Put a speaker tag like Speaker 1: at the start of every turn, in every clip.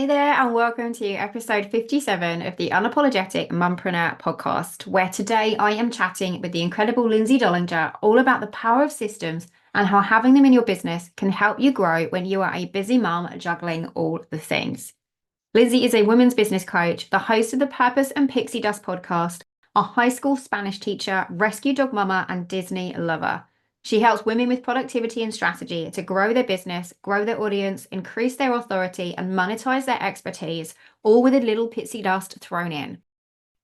Speaker 1: Hey there, and welcome to episode 57 of the Unapologetic Mompreneur podcast, where today I am chatting with the incredible Lindsay Dollinger all about the power of systems and how having them in your business can help you grow when you are a busy mum juggling all the things. Lindsay is a women's business coach, the host of the Purpose and Pixie Dust podcast, a high school Spanish teacher, rescue dog mama, and Disney lover. She helps women with productivity and strategy to grow their business, grow their audience, increase their authority, and monetize their expertise, all with a little pixie dust thrown in.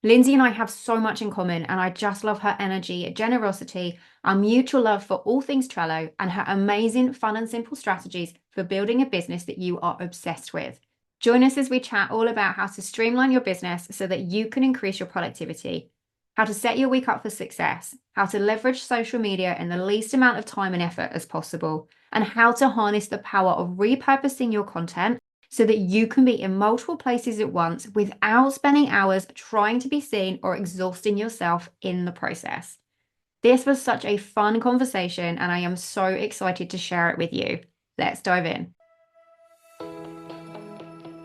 Speaker 1: Lindsay and I have so much in common, and I just love her energy, generosity, our mutual love for all things Trello, and her amazing, fun, and simple strategies for building a business that you are obsessed with. Join us as we chat all about how to streamline your business so that you can increase your productivity, how to set your week up for success, how to leverage social media in the least amount of time and effort as possible, and how to harness the power of repurposing your content so that you can be in multiple places at once without spending hours trying to be seen or exhausting yourself in the process. This was such a fun conversation, and I am so excited to share it with you. Let's dive in.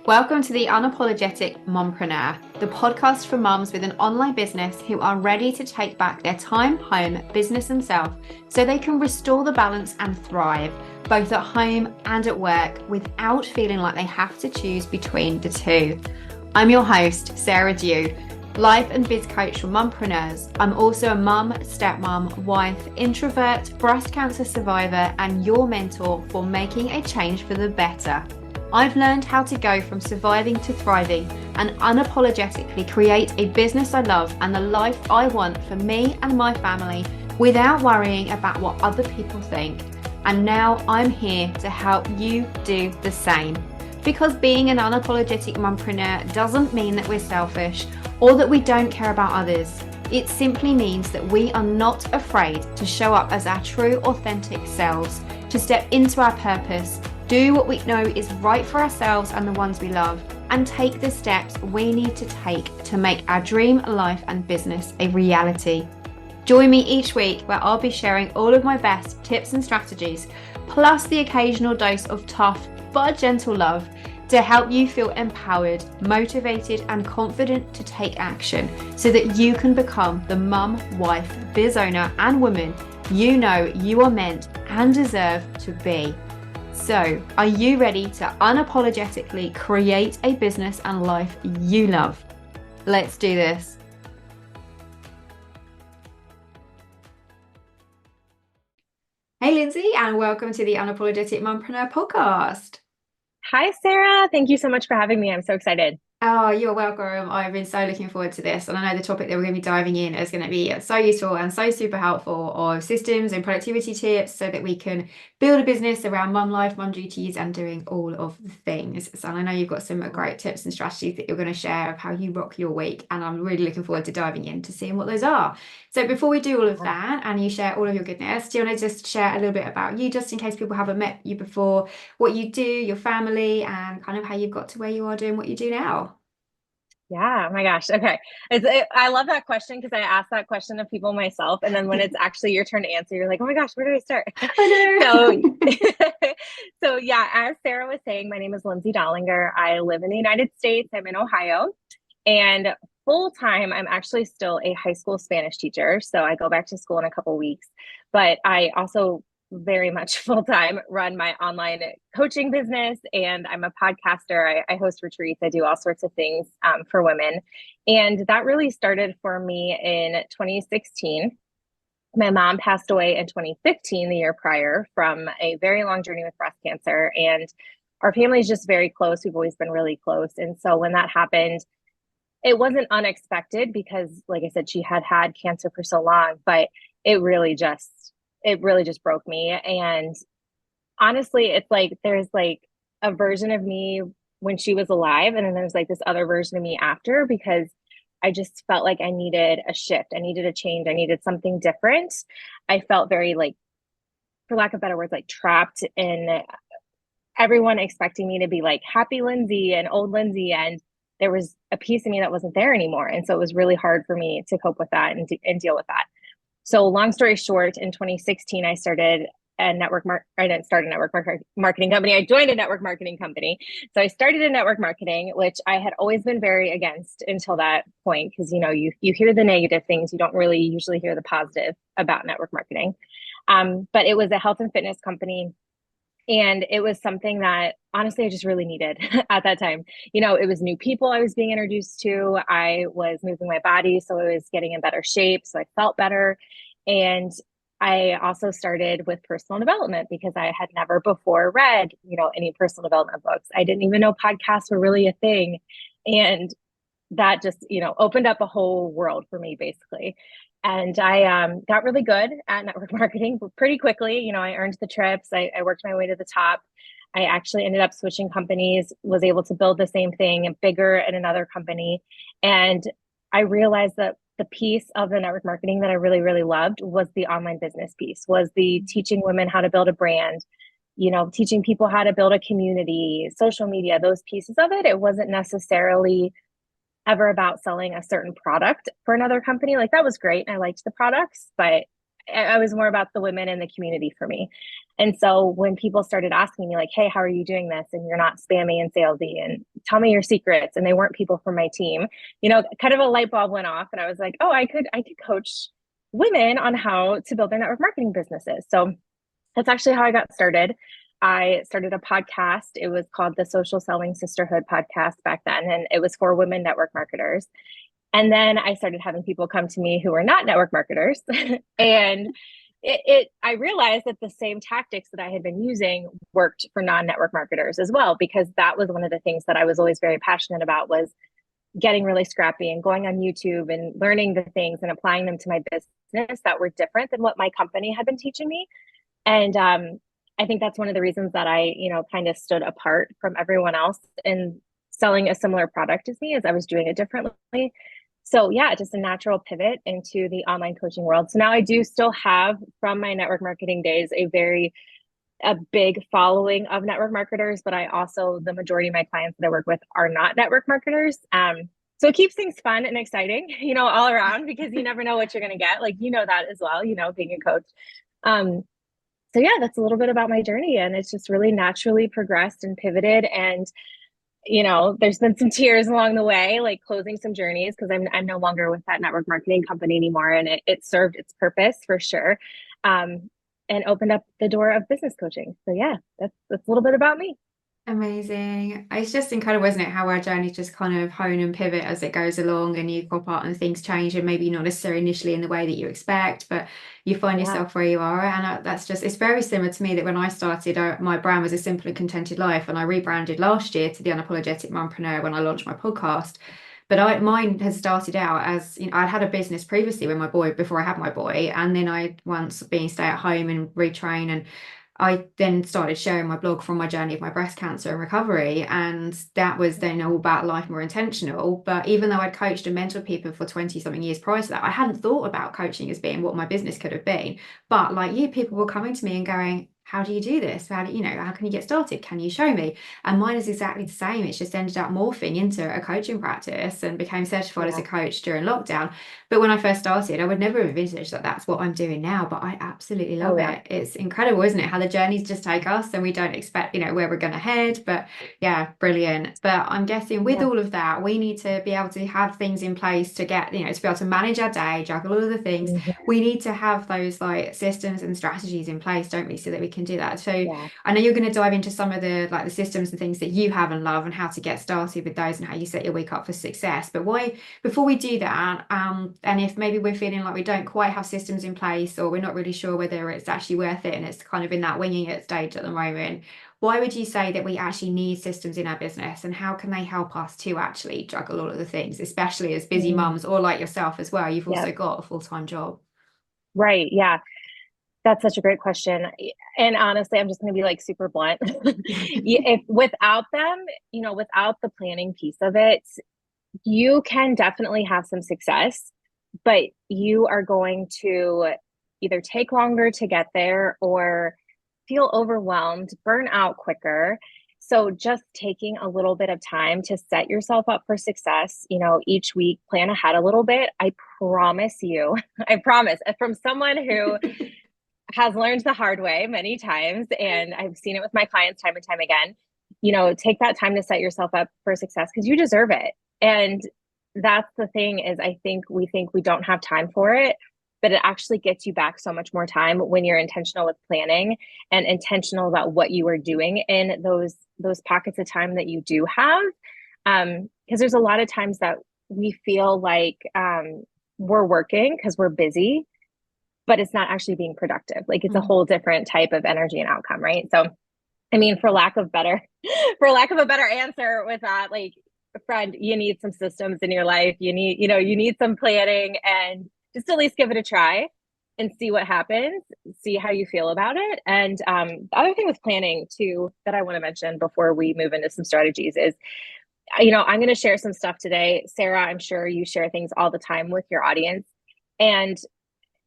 Speaker 1: Welcome to the Unapologetic Mompreneur, the podcast for mums with an online business who are ready to take back their time, home, business, and self so they can restore the balance and thrive, both at home and at work, without feeling like they have to choose between the two. I'm your host, Sarah Dew, life and biz coach for mompreneurs. I'm also a mum, stepmom, wife, introvert, breast cancer survivor, and your mentor for making a change for the better. I've learned how to go from surviving to thriving and unapologetically create a business I love and the life I want for me and my family without worrying about what other people think. And now I'm here to help you do the same. Because being an unapologetic mompreneur doesn't mean that we're selfish or that we don't care about others. It simply means that we are not afraid to show up as our true, authentic selves, to step into our purpose, do what we know is right for ourselves and the ones we love, and take the steps we need to take to make our dream life and business a reality. Join me each week where I'll be sharing all of my best tips and strategies, plus the occasional dose of tough but gentle love to help you feel empowered, motivated, and confident to take action so that you can become the mum, wife, biz owner, and woman you know you are meant and deserve to be. So, are you ready to unapologetically create a business and life you love? Let's do this. Hey, Lindsay, and welcome to the Unapologetic Mompreneur podcast.
Speaker 2: Hi, Sarah. Thank you so much for having me. I'm so excited.
Speaker 1: Oh, you're welcome. I've been so looking forward to this. And I know the topic that we're going to be diving in is going to be so useful and so super helpful of systems and productivity tips so that we can build a business around mum life, mum duties, and doing all of the things. So I know you've got some great tips and strategies that you're going to share of how you rock your week. And I'm really looking forward to diving into seeing what those are. So before we do all of that and you share all of your goodness, do you want to just share a little bit about you, just in case people haven't met you before, what you do, your family, and kind of how you've got to where you are doing what you do now?
Speaker 2: Yeah, oh my gosh. Okay. I love that question because I ask that question of people myself. And then when it's actually your turn to answer, you're like, oh my gosh, where do I start?
Speaker 1: I know.
Speaker 2: So yeah, as Sarah was saying, my name is Lindsay Dollinger. I live in the United States. I'm in Ohio. And full time, I'm actually still a high school Spanish teacher. So I go back to school in a couple weeks. But I also very much full time run my online coaching business, and I'm a podcaster. I host retreats. I do all sorts of things for women. And that really started for me in 2016. My mom passed away in 2015, the year prior, from a very long journey with breast cancer. And our family is just very close. We've always been really close. And so when that happened, it wasn't unexpected because, like I said, she had had cancer for so long, but it really just broke me. And honestly, it's like there's like a version of me when she was alive, and then there's like this other version of me after, because I just felt like I needed a shift. I needed a change. I needed something different. I felt very, like, for lack of better words, like trapped in everyone expecting me to be like happy Lindsay and old Lindsay, and there was a piece of me that wasn't there anymore. And so it was really hard for me to cope with that and deal with that. So long story short, in 2016, I started I didn't start a marketing company. I joined a network marketing company. So I started in network marketing, which I had always been very against until that point. Cause you hear the negative things. You don't really usually hear the positive about network marketing. But it was a health and fitness company. And it was something that honestly, I just really needed at that time. It was new people I was being introduced to. I was moving my body, so I was getting in better shape. So I felt better. And I also started with personal development because I had never before read, any personal development books. I didn't even know podcasts were really a thing. And that just, opened up a whole world for me, basically. And I got really good at network marketing pretty quickly. I earned the trips. I worked my way to the top. I actually ended up switching companies, was able to build the same thing and bigger at another company. And I realized that the piece of the network marketing that I really, really loved was the online business piece, was the teaching women how to build a brand, teaching people how to build a community, social media, those pieces of it. It wasn't necessarily ever about selling a certain product for another company. Like that was great. And I liked the products, but I was more about the women in the community for me. And so when people started asking me like, hey, how are you doing this? And you're not spammy and salesy and tell me your secrets. And they weren't people from my team, kind of a light bulb went off. And I was like, oh, I could coach women on how to build their network marketing businesses. So that's actually how I got started. I started a podcast. It was called the Social Selling Sisterhood podcast back then, and it was for women network marketers. And then I started having people come to me who were not network marketers. And I realized that the same tactics that I had been using worked for non-network marketers as well, because that was one of the things that I was always very passionate about, was getting really scrappy and going on YouTube and learning the things and applying them to my business that were different than what my company had been teaching me. And I think that's one of the reasons that I, kind of stood apart from everyone else in selling a similar product as me, as I was doing it differently. So yeah, just a natural pivot into the online coaching world. So now I do still have, from my network marketing days, a big following of network marketers, but the majority of my clients that I work with are not network marketers. So it keeps things fun and exciting, all around, because you never know what you're going to get. Like, that as well, being a coach. So yeah, that's a little bit about my journey, and it's just really naturally progressed and pivoted. And, there's been some tears along the way, like closing some journeys, because I'm no longer with that network marketing company anymore. And it served its purpose for sure. And opened up the door of business coaching. So yeah, that's a little bit about me.
Speaker 1: Amazing. It's just incredible, isn't it, how our journeys just kind of hone and pivot as it goes along, and you pop out and things change, and maybe not necessarily initially in the way that you expect, but you find yourself where you are. And it's very similar to me, that when I started, my brand was A Simple and Contented Life, and I rebranded last year to the Unapologetic Mompreneur when I launched my podcast. But mine has started out as, I'd had a business previously before I had my boy, and then I once being stay at home and retrain, and I then started sharing my blog from my journey of my breast cancer and recovery. And that was then all about life more intentional. But even though I'd coached and mentored people for 20 something years prior to that, I hadn't thought about coaching as being what my business could have been. But like you, people were coming to me and going, how do you do this? How can you get started? Can you show me? And mine is exactly the same. It's just ended up morphing into a coaching practice, and became certified as a coach during lockdown. But when I first started, I would never have envisaged that that's what I'm doing now. But I absolutely love it. It's incredible, isn't it? How the journeys just take us, and we don't expect, where we're going to head. But yeah, brilliant. But I'm guessing with all of that, we need to be able to have things in place to get, to be able to manage our day, juggle all of the things. We need to have those like systems and strategies in place, don't we? So that we can do that. So I know you're going to dive into some of the systems and things that you have and love, and how to get started with those, and how you set your week up for success. But before we do that, and if maybe we're feeling like we don't quite have systems in place, or we're not really sure whether it's actually worth it, and it's kind of in that winging it stage at the moment, why would you say that we actually need systems in our business, and how can they help us to actually juggle all of the things, especially as busy mums, or like yourself as well? You've also got a full-time job.
Speaker 2: Right. Yeah. That's such a great question. And honestly, I'm just going to be like super blunt. If without them, without the planning piece of it, you can definitely have some success, but you are going to either take longer to get there, or feel overwhelmed, burn out quicker. So just taking a little bit of time to set yourself up for success, each week, plan ahead a little bit. I promise you, I promise, from someone who has learned the hard way many times, and I've seen it with my clients time and time again. Take that time to set yourself up for success because you deserve it. And that's the thing is I think we don't have time for it, but it actually gets you back so much more time when you're intentional with planning and intentional about what you are doing in those pockets of time that you do have. Because there's a lot of times that we feel like we're working because we're busy, but it's not actually being productive. Like it's a whole different type of energy and outcome, right? So, I mean, for lack of a better answer with that, like, friend, you need some systems in your life. You need some planning, and just at least give it a try and see what happens, see how you feel about it. And the other thing with planning too, that I want to mention before we move into some strategies is, I'm going to share some stuff today. Sarah, I'm sure you share things all the time with your audience, and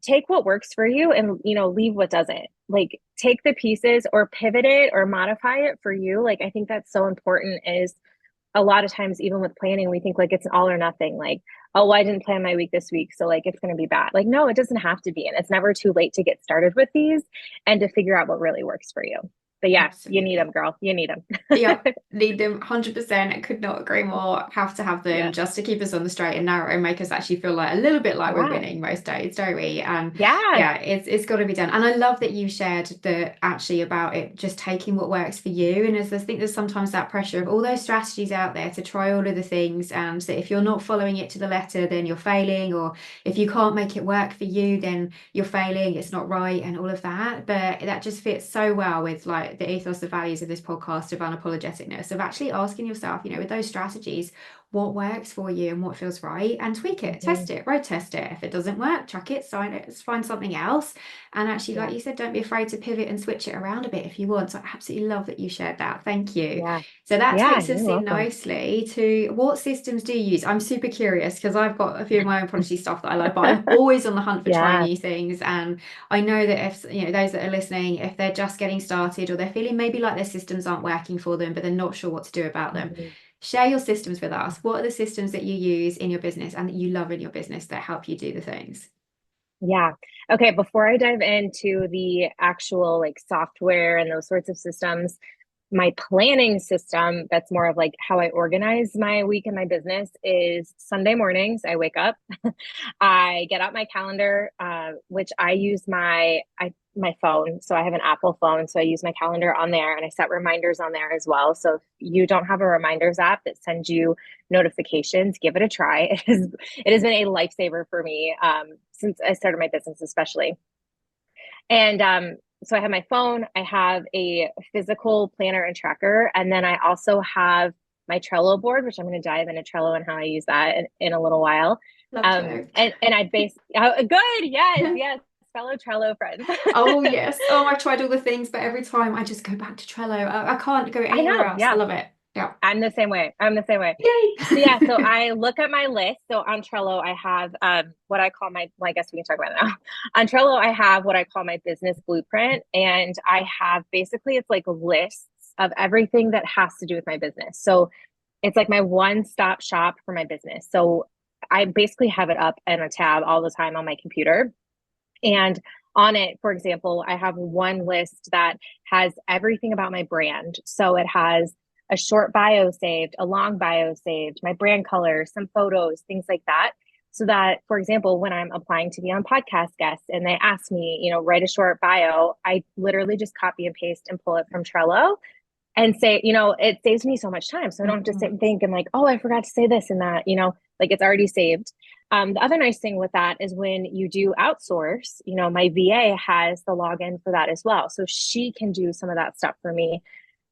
Speaker 2: take what works for you and, leave what doesn't. Like, take the pieces or pivot it or modify it for you. Like, I think that's so important. Is a lot of times, even with planning, we think like it's an all or nothing. Like, oh, well, I didn't plan my week this week, so like it's going to be bad. Like, no, it doesn't have to be. And it's never too late to get started with these and to figure out what really works for you. But yeah, Absolutely. You need them, girl. You need them.
Speaker 1: Yeah, need them 100%. I could not agree more. Have to have them just to keep us on the straight and narrow and make us actually feel like a little bit like we're winning most days, don't we? And it's got to be done. And I love that you shared that actually about it just taking what works for you. And I think there's sometimes that pressure of all those strategies out there to try all of the things, and that if you're not following it to the letter, then you're failing, or if you can't make it work for you, then you're failing, it's not right, and all of that. But that just fits so well with like the ethos, the values of this podcast of unapologeticness, of actually asking yourself, with those strategies, what works for you and what feels right, and tweak it, test it, road test it. If it doesn't work, chuck it, sign it, find something else. And actually, like you said, don't be afraid to pivot and switch it around a bit if you want. So I absolutely love that you shared that. Thank you. So that takes us in nicely to what systems do you use? I'm super curious because I've got a few of my own policy stuff that I like, but I'm always on the hunt for trying new things. And I know that if those that are listening, if they're just getting started or they're feeling maybe like their systems aren't working for them, but they're not sure what to do about them, share your systems with us. What are the systems that you use in your business and that you love in your business that help you do the things?
Speaker 2: Yeah. Okay. Before I dive into the actual like software and those sorts of systems, my planning system that's more of like how I organize my week and my business is Sunday mornings. I wake up, I get out my calendar, which I use my phone. So I have an Apple phone. So I use my calendar on there and I set reminders on there as well. So if you don't have a reminders app that sends you notifications, give it a try. It has been a lifesaver for me since I started my business, especially. And so I have my phone, I have a physical planner and tracker, and then I also have my Trello board, which I'm going to dive into Trello and how I use that in a little while. And I good, yes, fellow Trello friends.
Speaker 1: Oh yes, I've tried all the things, but every time I just go back to Trello. I can't go anywhere else. I love it. Yeah,
Speaker 2: I'm the same way.
Speaker 1: Yay.
Speaker 2: So I look at my list. So on Trello, I have what I call I guess we can talk about it now. On Trello, I have what I call my business blueprint. And I have basically, it's like lists of everything that has to do with my business. So it's like my one-stop shop for my business. So I basically have it up in a tab all the time on my computer. And on it, for example, I have one list that has everything about my brand. So it has a short bio saved, a long bio saved, my brand color, some photos, things like that. So that, for example, when I'm applying to be on podcast guests and they ask me, write a short bio, I literally just copy and paste and pull it from Trello and say, it saves me so much time. So I don't just sit and think and like, oh, I forgot to say this and that, like it's already saved. The other nice thing with that is when you do outsource, my VA has the login for that as well. So she can do some of that stuff for me.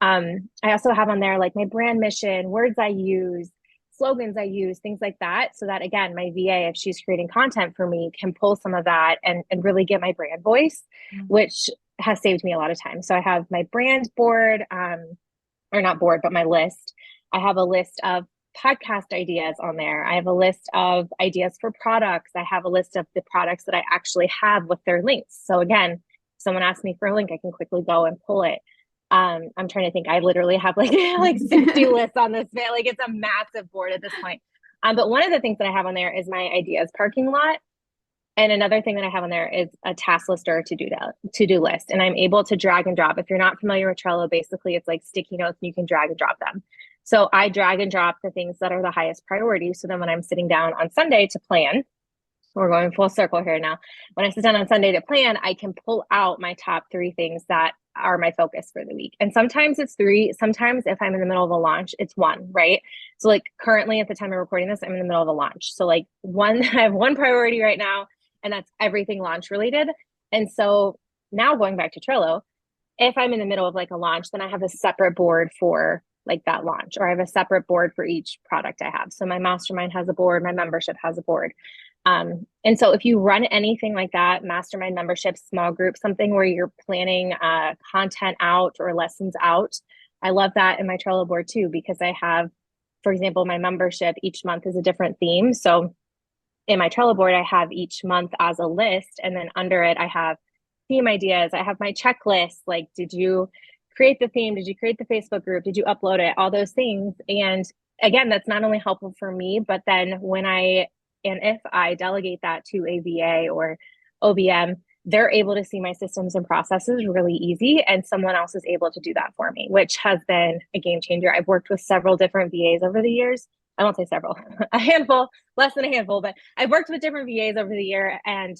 Speaker 2: I also have on there like my brand mission, words I use, slogans I use, things like that. So that again, my VA, if she's creating content for me, can pull some of that and really get my brand voice, which has saved me a lot of time. So I have my brand board, or not board, but my list. I have a list of podcast ideas on there. I have a list of ideas for products. I have a list of the products that I actually have with their links. So again, if someone asks me for a link, I can quickly go and pull it. I'm trying to think. I literally have like 60 lists on this bit. Like it's a massive board at this point. But one of the things that I have on there is my ideas parking lot. And another thing that I have on there is a task list or a to-do list. And I'm able to drag and drop. If you're not familiar with Trello, basically it's like sticky notes and you can drag and drop them. So I drag and drop the things that are the highest priority. So then when I'm sitting down on Sunday to plan, we're going full circle here now. When I sit down on Sunday to plan, I can pull out my top 3 things that are my focus for the week. And sometimes it's 3. Sometimes if I'm in the middle of a launch, it's 1, right? So like currently at the time of recording this, I'm in the middle of a launch. So like I have 1 priority right now, and that's everything launch related. And so now going back to Trello, if I'm in the middle of like a launch, then I have a separate board for like that launch, or I have a separate board for each product I have. So my mastermind has a board, my membership has a board. And so if you run anything like that, mastermind, membership, small group, something where you're planning content out or lessons out, I love that in my Trello board too, because I have, for example, my membership each month is a different theme. So in my Trello board, I have each month as a list, and then under it, I have theme ideas. I have my checklist, like, did you create the theme? Did you create the Facebook group? Did you upload it? All those things. And again, that's not only helpful for me, but then if I delegate that to a VA or OBM, they're able to see my systems and processes really easy, and someone else is able to do that for me, which has been a game changer. I've worked with several different VAs over the years. I won't say several, a handful, less than a handful, but I've worked with different VAs over the year, and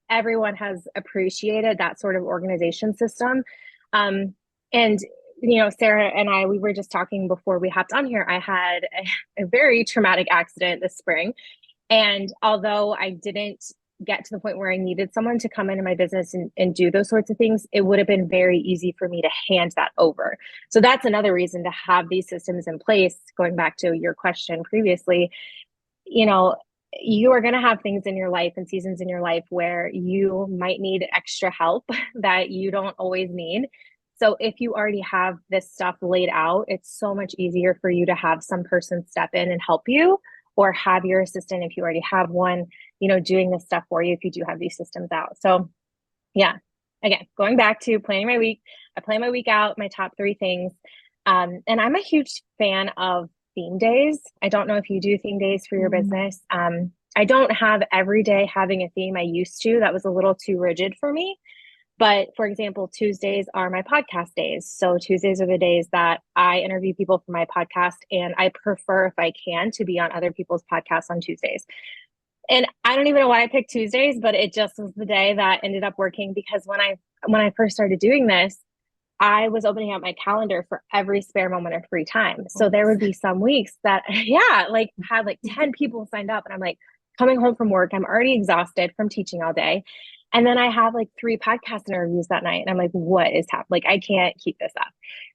Speaker 2: everyone has appreciated that sort of organization system. And Sarah and I, we were just talking before we hopped on here. I had a very traumatic accident this spring. And although I didn't get to the point where I needed someone to come into my business and do those sorts of things, it would have been very easy for me to hand that over. So that's another reason to have these systems in place. Going back to your question previously, you are going to have things in your life and seasons in your life where you might need extra help that you don't always need. So if you already have this stuff laid out, it's so much easier for you to have some person step in and help you, or have your assistant, if you already have one, doing this stuff for you if you do have these systems out. So yeah, again, going back to planning my week, I plan my week out, my top 3 things. And I'm a huge fan of theme days. I don't know if you do theme days for your business. I don't have every day having a theme. I used to. That was a little too rigid for me. But for example, Tuesdays are my podcast days. So Tuesdays are the days that I interview people for my podcast, and I prefer, if I can, to be on other people's podcasts on Tuesdays. And I don't even know why I picked Tuesdays, but it just was the day that ended up working, because when I first started doing this, I was opening up my calendar for every spare moment of free time. So there would be some weeks that, had 10 people signed up, and I'm like coming home from work, I'm already exhausted from teaching all day. And then I have 3 podcast interviews that night. And I'm like, what is happening? I can't keep this up.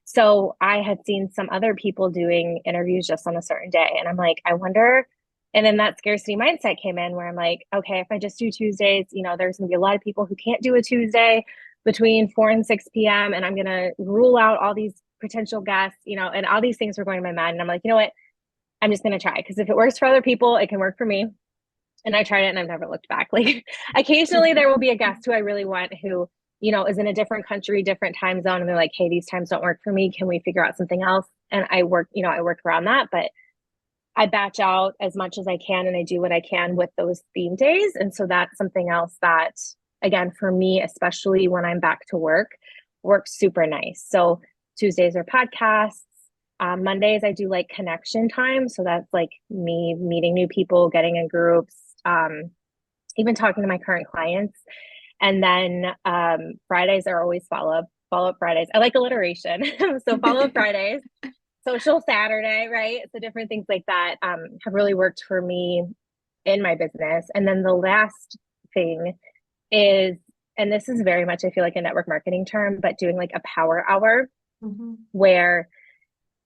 Speaker 2: So I had seen some other people doing interviews just on a certain day. And I'm like, I wonder. And then that scarcity mindset came in, where I'm like, okay, if I just do Tuesdays, there's going to be a lot of people who can't do a Tuesday between 4 and 6 p.m. And I'm going to rule out all these potential guests, and all these things were going to my mind. And I'm like, you know what? I'm just going to try, because if it works for other people, it can work for me. And I tried it, and I've never looked back. Occasionally there will be a guest who I really want, who, is in a different country, different time zone. And they're like, hey, these times don't work for me. Can we figure out something else? And I work around that, but I batch out as much as I can, and I do what I can with those theme days. And so that's something else that, again, for me, especially when I'm back to work, works super nice. So Tuesdays are podcasts. Mondays, I do connection time. So that's me meeting new people, getting in groups, even talking to my current clients. And then Fridays are always follow-up Fridays. I like alliteration. So follow-up Fridays, social Saturday, right? So different things like that have really worked for me in my business. And then the last thing is, and this is very much, I feel like, a network marketing term, but doing a power hour, where,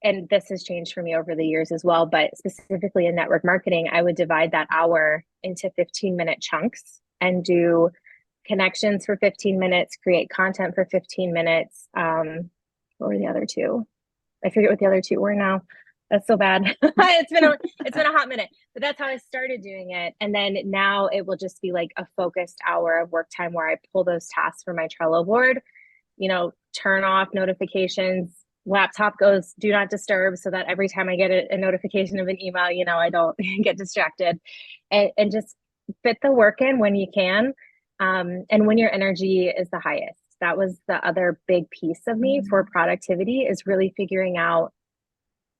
Speaker 2: and this has changed for me over the years as well, but specifically in network marketing, I would divide that hour into 15-minute chunks and do connections for 15 minutes, create content for 15 minutes. What were the other 2? I forget what the other 2 were now. That's so bad. It's been a hot minute, but that's how I started doing it. And then now it will just be a focused hour of work time, where I pull those tasks from my Trello board, turn off notifications, laptop goes do not disturb, so that every time I get a notification of an email, I don't get distracted, and just fit the work in when you can, and when your energy is the highest. That was the other big piece of me for productivity, is really figuring out,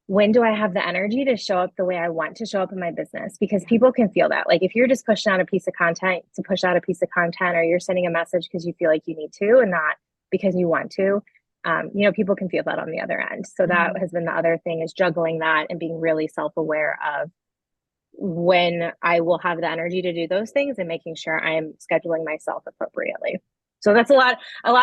Speaker 2: when do I have the energy to show up the way I want to show up in my business? Because people can feel that. Like if you're just pushing out a piece of content to push out a piece of content, or you're sending a message because you feel like you need to and not because you want to, people can feel that on the other end. So that has been the other thing, is juggling that and being really self-aware of when I will have the energy to do those things, and making sure I am scheduling myself appropriately. So that's a lot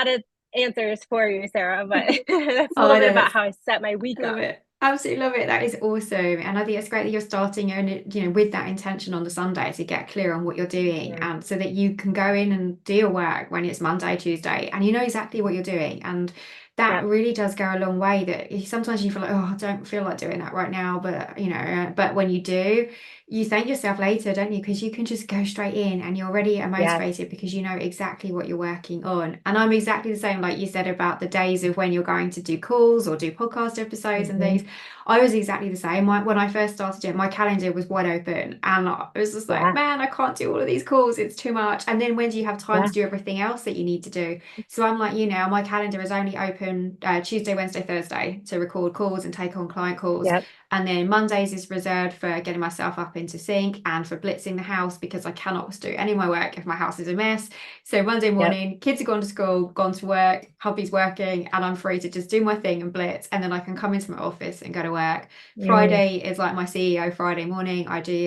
Speaker 2: of answers for you, Sarah, but that's a little bit about how I set my week up.
Speaker 1: Love it. Absolutely love it. That is awesome. And I think it's great that you're starting and with that intention on the Sunday to get clear on what you're doing, and so that you can go in and do your work when it's Monday, Tuesday, and you know exactly what you're doing. And that really does go a long way. That sometimes you feel like, oh, I don't feel like doing that right now, but but when you do, you thank yourself later, don't you? Because you can just go straight in and you're ready and motivated because you know exactly what you're working on. And I'm exactly the same, like you said, about the days of when you're going to do calls or do podcast episodes and things. I was exactly the same. When I first started it, my calendar was wide open, and I was just like, man, I can't do all of these calls. It's too much. And then when do you have time to do everything else that you need to do? So I'm like, my calendar is only open Tuesday, Wednesday, Thursday to record calls and take on client calls. And then Mondays is reserved for getting myself up into sync and for blitzing the house, because I cannot do any of my work if my house is a mess. So Monday morning, kids have gone to school, gone to work, hubby's working, and I'm free to just do my thing and blitz. And then I can come into my office and go to work. Friday is like my CEO Friday morning. I do,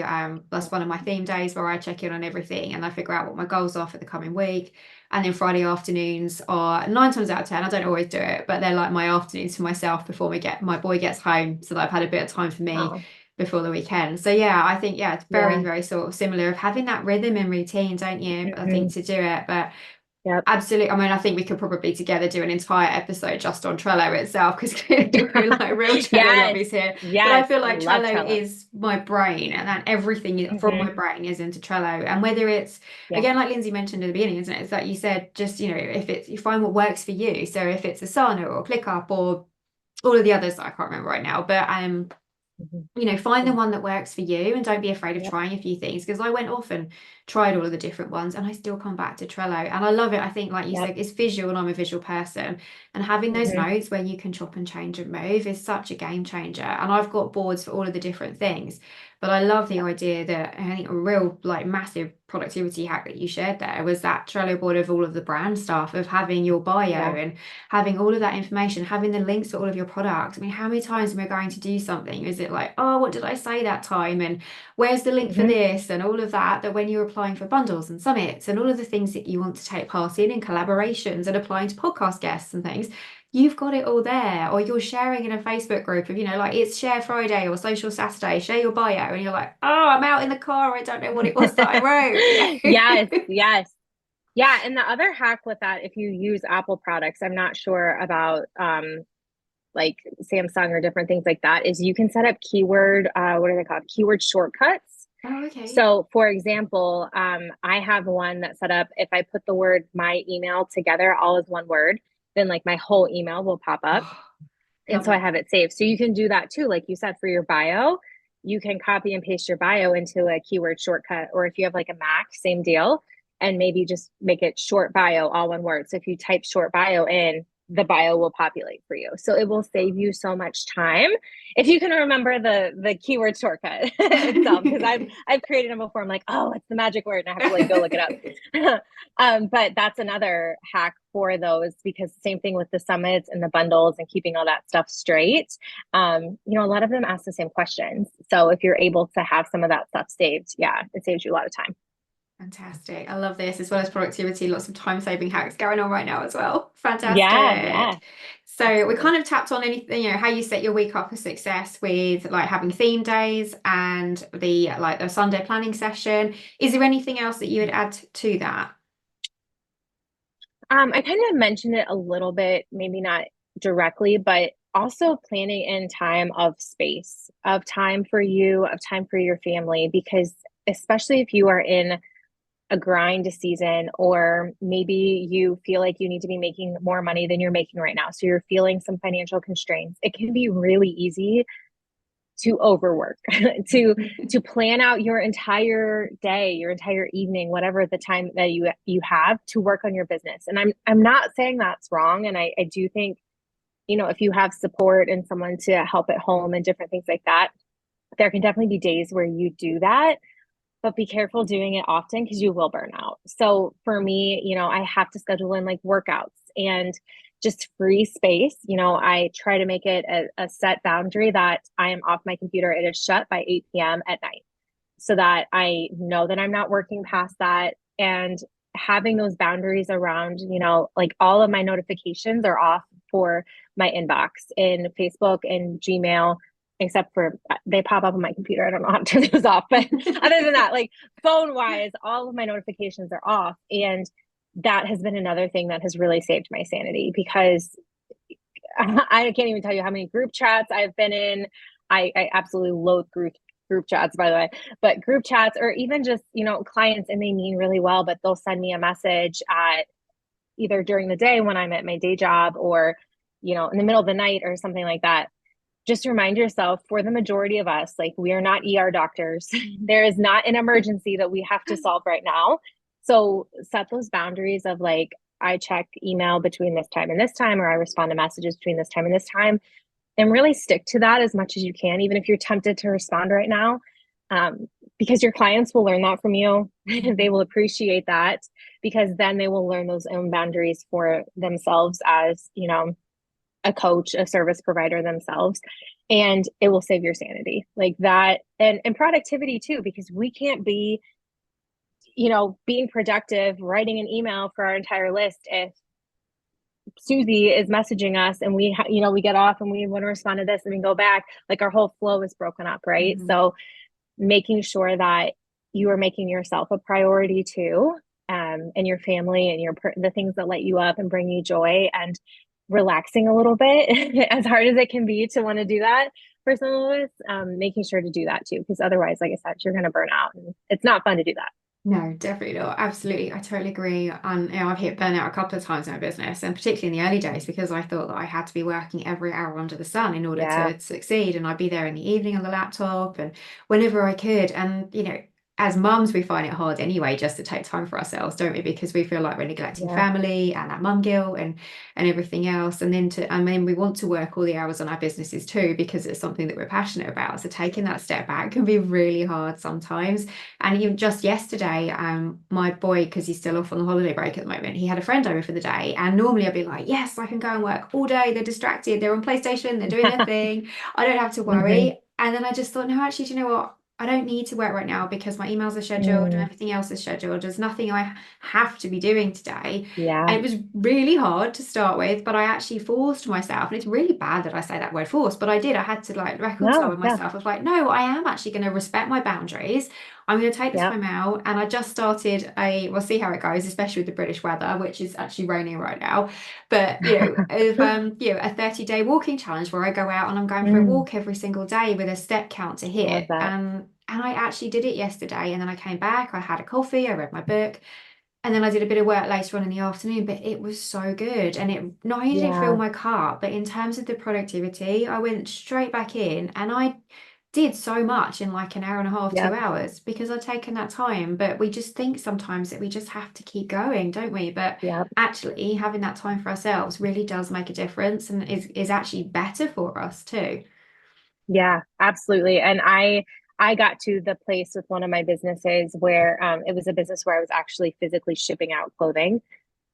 Speaker 1: that's one of my theme days where I check in on everything and I figure out what my goals are for the coming week. And then Friday afternoons are 9 times out of 10, I don't always do it, but they're like my afternoons for myself before my boy gets home, so that I've had a bit of time for me before the weekend. So yeah, I think it's very, very sort of similar of having that rhythm and routine, don't you? I think, to do it. But absolutely. I mean, I think we could probably together do an entire episode just on Trello itself, because we're like real Trello lovers here. But I feel like Trello is my brain, and that everything from my brain is into Trello. And whether it's, again, like Lindsay mentioned at the beginning, isn't it? It's like you said, just, if you find what works for you. So if it's Asana or ClickUp or all of the others that I can't remember right now, but find the one that works for you, and don't be afraid of trying a few things, because I went off and tried all of the different ones and I still come back to Trello and I love it. I think, like you said, it's visual and I'm a visual person, and having those notes where you can chop and change and move is such a game changer. And I've got boards for all of the different things, but I love the idea that, I think a real like massive productivity hack that you shared there was that Trello board of all of the brand stuff, of having your bio and having all of that information, having the links for all of your products. I mean, how many times am I going to do something? Is it like, oh, what did I say that time? And where's the link for this? And all of that, that when you're applying for bundles and summits and all of the things that you want to take part in collaborations and applying to podcast guests and things, you've got it all there. Or you're sharing in a Facebook group of, like it's Share Friday or Social Saturday, share your bio, and you're like, oh, I'm out in the car, I don't know what it was that I wrote.
Speaker 2: Yes. Yeah. And the other hack with that, if you use Apple products, I'm not sure about like Samsung or different things like that, is you can set up keyword, what are they called? Keyword shortcuts.
Speaker 1: Oh, okay.
Speaker 2: So for example, I have one that set up, if I put the word my email together all as one word, then like my whole email will pop up. And so I have it saved. So you can do that too. Like you said, for your bio, you can copy and paste your bio into a keyword shortcut. Or if you have like a Mac, same deal. And maybe just make it short bio, all one word. So if you type short bio in, the bio will populate for you. So it will save you so much time if you can remember the keyword shortcut itself. Because I've created them before. I'm like, oh, it's the magic word, and I have to like go look it up. But that's another hack for those, because same thing with the summits and the bundles and keeping all that stuff straight. A lot of them ask the same questions. So if you're able to have some of that stuff saved, it saves you a lot of time.
Speaker 1: Fantastic. I love this, as well as productivity, lots of time-saving hacks going on right now as well. Fantastic.
Speaker 2: Yeah.
Speaker 1: So we kind of tapped on anything, how you set your week up for success with like having theme days and the Sunday planning session. Is there anything else that you would add to that?
Speaker 2: I kind of mentioned it a little bit, maybe not directly, but also planning in time of space, of time for you, of time for your family, because especially if you are in a grind season, or maybe you feel like you need to be making more money than you're making right now, so you're feeling some financial constraints, it can be really easy to overwork, to plan out your entire day, your entire evening, whatever the time that you have to work on your business. And I'm not saying that's wrong. And I do think, if you have support and someone to help at home and different things like that, there can definitely be days where you do that, but be careful doing it often because you will burn out. So for me, I have to schedule in like workouts and just free space. I try to make it a set boundary that I am off my computer. It is shut by 8 p.m. at night so that I know that I'm not working past that. And having those boundaries around, like all of my notifications are off for my inbox in Facebook and Gmail, except for they pop up on my computer. I don't know how to turn those off, but other than that, like phone wise, all of my notifications are off. And that has been another thing that has really saved my sanity, because I can't even tell you how many group chats I've been in. I absolutely loathe group chats, by the way, but group chats, or even just, clients, and they mean really well, but they'll send me a message at either during the day when I'm at my day job, or, in the middle of the night or something like that. Just remind yourself, for the majority of us, like, we are not ER doctors. There is not an emergency that we have to solve right now. So set those boundaries of like, I check email between this time and this time, or I respond to messages between this time and this time, and really stick to that as much as you can, even if you're tempted to respond right now, because your clients will learn that from you. They will appreciate that, because then they will learn those own boundaries for themselves as, a coach, a service provider themselves, and it will save your sanity like that. And productivity too, because we can't be, being productive, writing an email for our entire list if Susie is messaging us and we get off and we want to respond to this and we go back, like our whole flow is broken up. Right. Mm-hmm. So making sure that you are making yourself a priority too, and your family and the things that light you up and bring you joy, and relaxing a little bit, as hard as it can be to want to do that for some of us, making sure to do that too, because otherwise, like I said, you're going to burn out, and it's not fun to do that.
Speaker 1: No, definitely not. Absolutely. I totally agree. And I've hit burnout a couple of times in my business, and particularly in the early days, because I thought that I had to be working every hour under the sun in order to succeed. And I'd be there in the evening on the laptop and whenever I could. And, as mums, we find it hard anyway just to take time for ourselves, don't we? Because we feel like we're neglecting family and that mum guilt and everything else. And then we want to work all the hours on our businesses too, because it's something that we're passionate about. So taking that step back can be really hard sometimes. And even just yesterday, my boy, because he's still off on the holiday break at the moment, he had a friend over for the day. And normally I'd be like, yes, I can go and work all day. They're distracted. They're on PlayStation. They're doing their thing. I don't have to worry. Mm-hmm. And then I just thought, no, actually, do you know what? I don't need to work right now because my emails are scheduled and everything else is scheduled. There's nothing I have to be doing today.
Speaker 2: Yeah.
Speaker 1: And it was really hard to start with, but I actually forced myself. And it's really bad that I say that word force, but I did. I had to reconcile with myself of no, I am actually going to respect my boundaries. I'm going to take this time out. And I just started we'll see how it goes, especially with the British weather, which is actually raining right now. But, a 30-day walking challenge where I go out and I'm going for a walk every single day with a step count to hit. And I actually did it yesterday. And then I came back, I had a coffee, I read my book. And then I did a bit of work later on in the afternoon, but it was so good. And it not only did it fill my cup, but in terms of the productivity, I went straight back in and I did so much in like an hour and a half, 2 hours, because I'd taken that time. But we just think sometimes that we just have to keep going, don't we? But actually having that time for ourselves really does make a difference, and is actually better for us too.
Speaker 2: Yeah, absolutely. And I got to the place with one of my businesses where it was a business where I was actually physically shipping out clothing.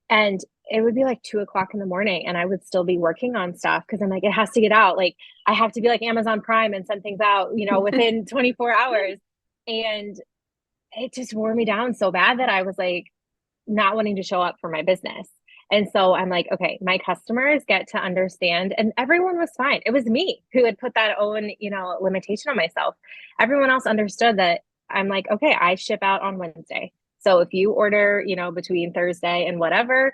Speaker 2: And it would be like 2:00 in the morning and I would still be working on stuff because I'm like, it has to get out. Like I have to be like Amazon Prime and send things out, within 24 hours. And it just wore me down so bad that I was like not wanting to show up for my business. And so I'm like, okay, my customers get to understand, and everyone was fine. It was me who had put that own, limitation on myself. Everyone else understood that. I'm like, okay, I ship out on Wednesday. So if you order, between Thursday and whatever,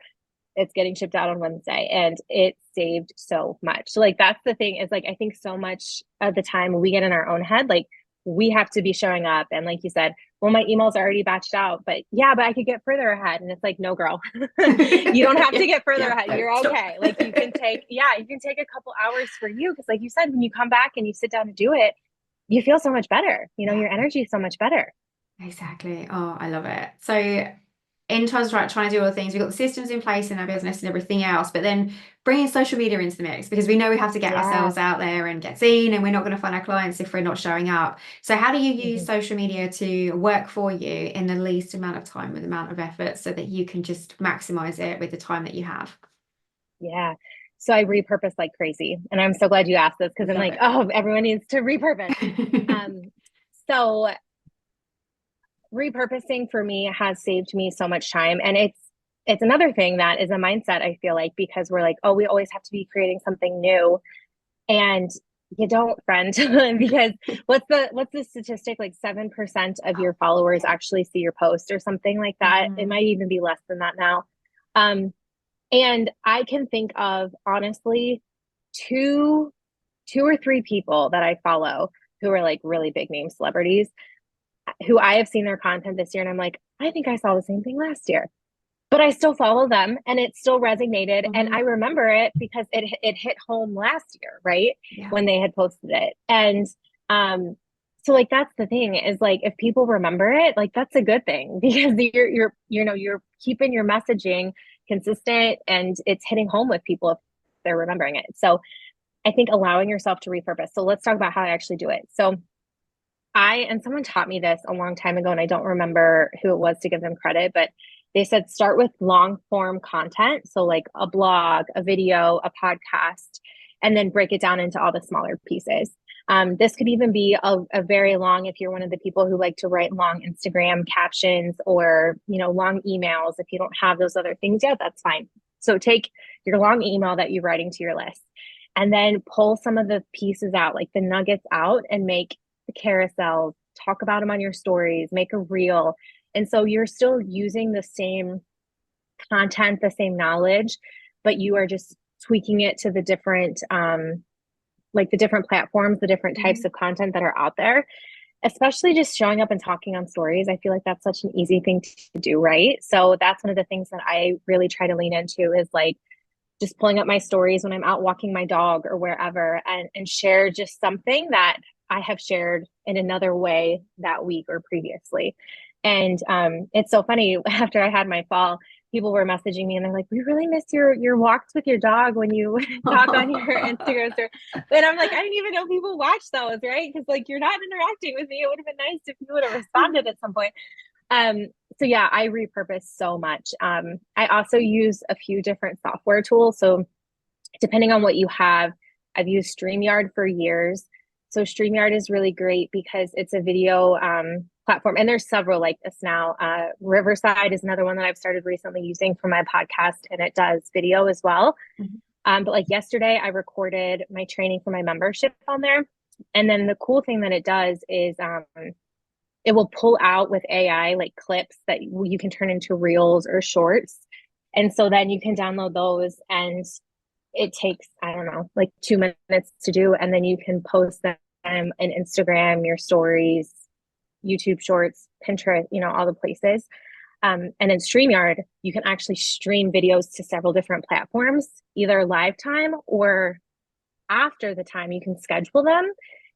Speaker 2: it's getting shipped out on Wednesday, and it saved so much. So like, that's the thing is like, I think so much of the time we get in our own head, like we have to be showing up. And like you said, well, my emails are already batched out, but I could get further ahead. And it's like, no, girl, you don't have to get further ahead. You're okay. Like you can take a couple hours for you. Cause like you said, when you come back and you sit down to do it, you feel so much better.
Speaker 1: Yeah,
Speaker 2: Your energy is so much better.
Speaker 1: exactly. Oh, I love it. So in terms of trying to do all the things, we've got the systems in place in our business and everything else, but then bringing social media into the mix because we know we have to get
Speaker 2: Yeah.
Speaker 1: ourselves out there and get seen, and we're not going to find our clients if we're not showing up. So how do you use
Speaker 2: Mhm.
Speaker 1: social media to work for you in the least amount of time with the amount of effort so that you can just maximize it with the time that you have?
Speaker 2: Yeah. So I repurpose like crazy. And I'm so glad you asked this because I'm
Speaker 1: Love
Speaker 2: like,
Speaker 1: it.
Speaker 2: oh, everyone needs to repurpose. Um, so repurposing for me has saved me so much time. And it's another thing that is a mindset, I feel like, because we're like, oh, we always have to be creating something new. And you don't, friend, because what's the statistic? Like 7% of your followers actually see your post or something like that. It
Speaker 1: Mhm.
Speaker 2: might even be less than that now. Um, and I can think of honestly two two or three people that I follow who are like really big name celebrities who I have seen their content this year and I'm like, I think I saw the same thing last year. But I still follow them and it still resonated and
Speaker 1: Mhm.
Speaker 2: I remember it because it hit home last year, right?
Speaker 1: Yeah.
Speaker 2: When they had posted it. And um so like that's the thing is like if people remember it, like that's a good thing because you're keeping your messaging consistent and it's hitting home with people if they're remembering it. So I think allowing yourself to repurpose. So let's talk about how I actually do it. So and someone taught me this a long time ago, and I don't remember who it was to give them credit, but they said start with long form content. So, like a blog, a video, a podcast, and then break it down into all the smaller pieces. This could even be a very long, if you're one of the people who like to write long Instagram captions or, long emails. If you don't have those other things yet, that's fine. So, take your long email that you're writing to your list and then pull some of the pieces out, like the nuggets out, and make the carousels, talk about them on your stories, make a reel. And so you're still using the same content, the same knowledge, but you are just tweaking it to the different, like the different platforms, the different types
Speaker 1: Mhm.
Speaker 2: of content that are out there, especially just showing up and talking on stories. I feel like that's such an easy thing to do, right? So that's one of the things that I really try to lean into is like just pulling up my stories when I'm out walking my dog or wherever and share just something that I have shared in another way that week or previously. And it's so funny after I had my fall, people were messaging me and they're like, we really miss your walks with your dog when you talk on your Instagram story. And I'm like, I didn't even know people watch those, right? Because like you're not interacting with me. It would have been nice if you would have responded at some point. Um, so yeah, I repurpose so much. I also use a few different software tools. So depending on what you have, I've used StreamYard for years. So StreamYard is really great because it's a video platform, and there's several like this now. Riverside is another one that I've started recently using for my podcast, and it does video as well.
Speaker 1: Mhm.
Speaker 2: But like yesterday, I recorded my training for my membership on there, and then the cool thing that it does is it will pull out with AI like clips that you can turn into reels or shorts. And so then you can download those and it takes, I don't know, like 2 minutes to do. And then you can post them in Instagram, your stories, YouTube shorts, Pinterest, all the places. And in StreamYard, you can actually stream videos to several different platforms, either live time or after the time you can schedule them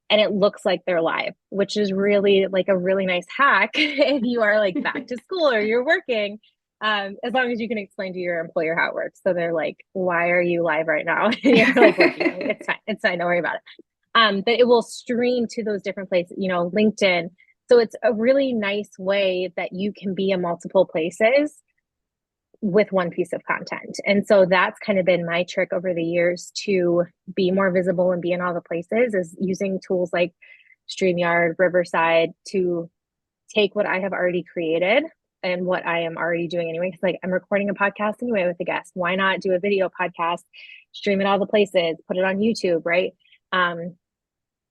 Speaker 2: and it looks like they're live, which is really like a really nice hack if you are like back to school or you're working. As long as you can explain to your employer how it works. So they're like, why are you live right now? And you're like working. It's fine. It's fine. Don't worry about it. But it will stream to those different places, LinkedIn. So it's a really nice way that you can be in multiple places with one piece of content. And so that's kind of been my trick over the years to be more visible and be in all the places is using tools like StreamYard, Riverside to take what I have already created and what I am already doing anyway. Cause like I'm recording a podcast anyway with a guest. Why not do a video podcast, stream it all the places, put it on YouTube, right?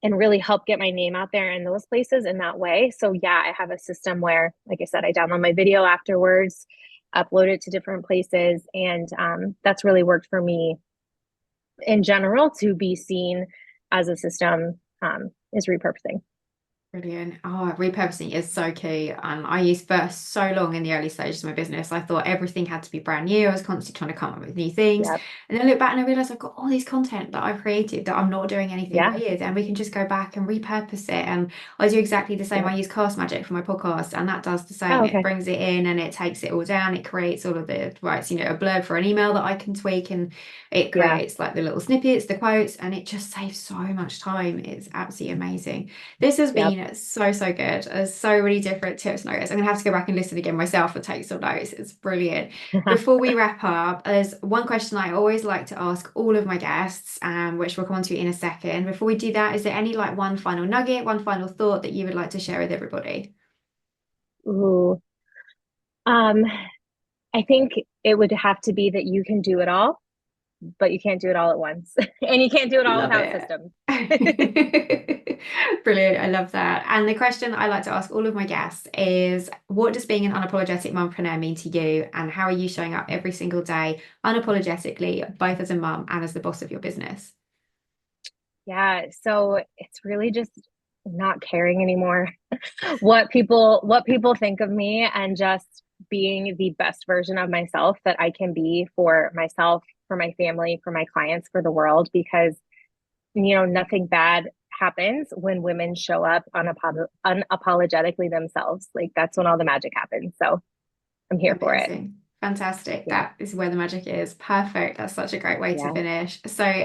Speaker 2: And really help get my name out there in those places in that way. So yeah, I have a system where, like I said, I download my video afterwards, upload it to different places, and that's really worked for me in general to be seen as a system is repurposing.
Speaker 1: Brilliant. Oh, repurposing is so key. And I used for so long in the early stages of my business. I thought everything had to be brand new. I was constantly trying to come up with new things.
Speaker 2: Yep.
Speaker 1: And then I look back and I realized I've got all these content that I've created that I'm not doing anything
Speaker 2: Yeah.
Speaker 1: with. And we can just go back and repurpose it. And I do exactly the same.
Speaker 2: Yep.
Speaker 1: I use Cast Magic for my podcast, and that does the same.
Speaker 2: Oh,
Speaker 1: It
Speaker 2: okay.
Speaker 1: brings it in and it takes it all down. It creates all of the writes, a blurb for an email that I can tweak, and it
Speaker 2: Yeah.
Speaker 1: creates like the little snippets, the quotes, and it just saves so much time. It's absolutely amazing. This has
Speaker 2: Yep.
Speaker 1: been so, so good. There's so many different tips and notes. I'm gonna have to go back and listen again myself and take some notes. It's brilliant. Before we wrap up, there's one question I always like to ask all of my guests, which we'll come on to in a second. Before we do that, is there any like one final nugget, one final thought that you would like to share with everybody?
Speaker 2: Ooh. Um, I think it would have to be that you can do it all, but you can't do it all at once. And you can't do it all
Speaker 1: Love
Speaker 2: without
Speaker 1: it.
Speaker 2: systems.
Speaker 1: Brilliant. I love that. And the question I like to ask all of my guests is, what does being an unapologetic mompreneur mean to you? And how are you showing up every single day unapologetically, both as a mum and as the boss of your business?
Speaker 2: Yeah. So it's really just not caring anymore what people think of me, and just being the best version of myself that I can be for myself, for my family, for my clients, for the world, because nothing bad happens when women show up unapologetically themselves. Like, that's when all the magic happens. So I'm here for it.
Speaker 1: Amazing. Fantastic.
Speaker 2: Yeah.
Speaker 1: That is where the magic is. Perfect. That's such a great way to
Speaker 2: Yeah.
Speaker 1: finish. So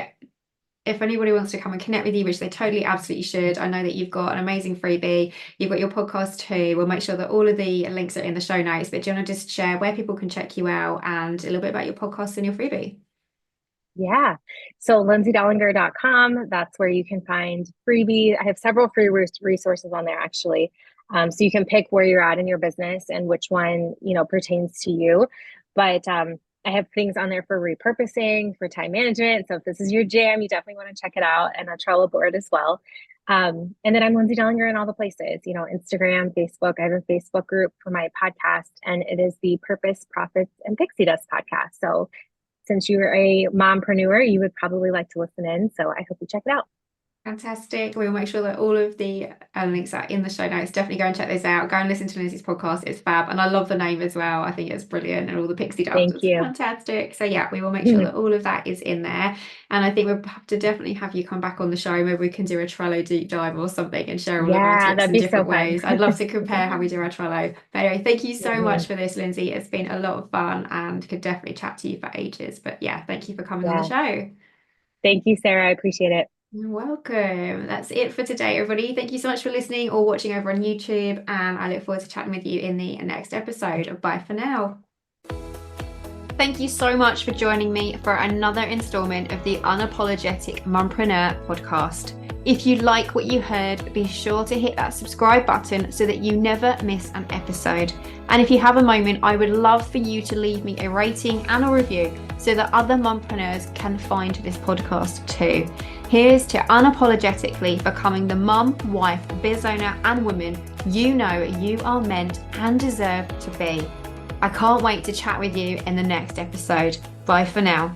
Speaker 1: if anybody wants to come and connect with you, which they totally absolutely should, I know that you've got an amazing freebie. You've got your podcast too. We'll make sure that all of the links are in the show notes. But do you want to just share where people can check you out and a little bit about your podcast and your freebie?
Speaker 2: Yeah. So lindsaydollinger.com, that's where you can find freebie. I have several free resources on there, actually. So you can pick where you're at in your business and which one, pertains to you. But I have things on there for repurposing, for time management. So if this is your jam, you definitely want to check it out, and a Trello board as well. And then I'm Lindsay Dollinger in all the places, Instagram, Facebook. I have a Facebook group for my podcast, and it is the Purpose, Profits, and Pixie Dust podcast. So since you're a mompreneur, you would probably like to listen in. So I hope you check it out.
Speaker 1: Fantastic. We'll make sure that all of the links are in the show notes. Definitely go and check those out. Go and listen to Lindsay's podcast. It's fab. And I love the name as well. I think it's brilliant. And all the pixie dust
Speaker 2: Thank
Speaker 1: is
Speaker 2: you.
Speaker 1: fantastic. So yeah, we will make sure that all of that is in there. And I think we'll have to definitely have you come back on the show. Maybe we can do a Trello deep dive or something and share all of our tips
Speaker 2: That'd
Speaker 1: in
Speaker 2: be
Speaker 1: different
Speaker 2: so fun.
Speaker 1: ways. I'd love to compare how we do our Trello. But anyway, thank you so much
Speaker 2: Mhm.
Speaker 1: for this, Lindsay. It's been a lot of fun and could definitely chat to you for ages. But yeah, thank you for coming on the
Speaker 2: Yeah.
Speaker 1: show.
Speaker 2: Thank you, Sarah. I appreciate it.
Speaker 1: You're welcome. That's it for today, everybody. Thank you so much for listening or watching over on YouTube, and I look forward to chatting with you in the next episode. Bye for now. Thank you so much for joining me for another installment of the Unapologetic Mompreneur podcast. If you like what you heard, be sure to hit that subscribe button so that you never miss an episode. And if you have a moment, I would love for you to leave me a rating and a review so that other mompreneurs can find this podcast too. Here's to unapologetically becoming the mum, wife, biz owner, and woman you know you are meant and deserve to be. I can't wait to chat with you in the next episode. Bye for now.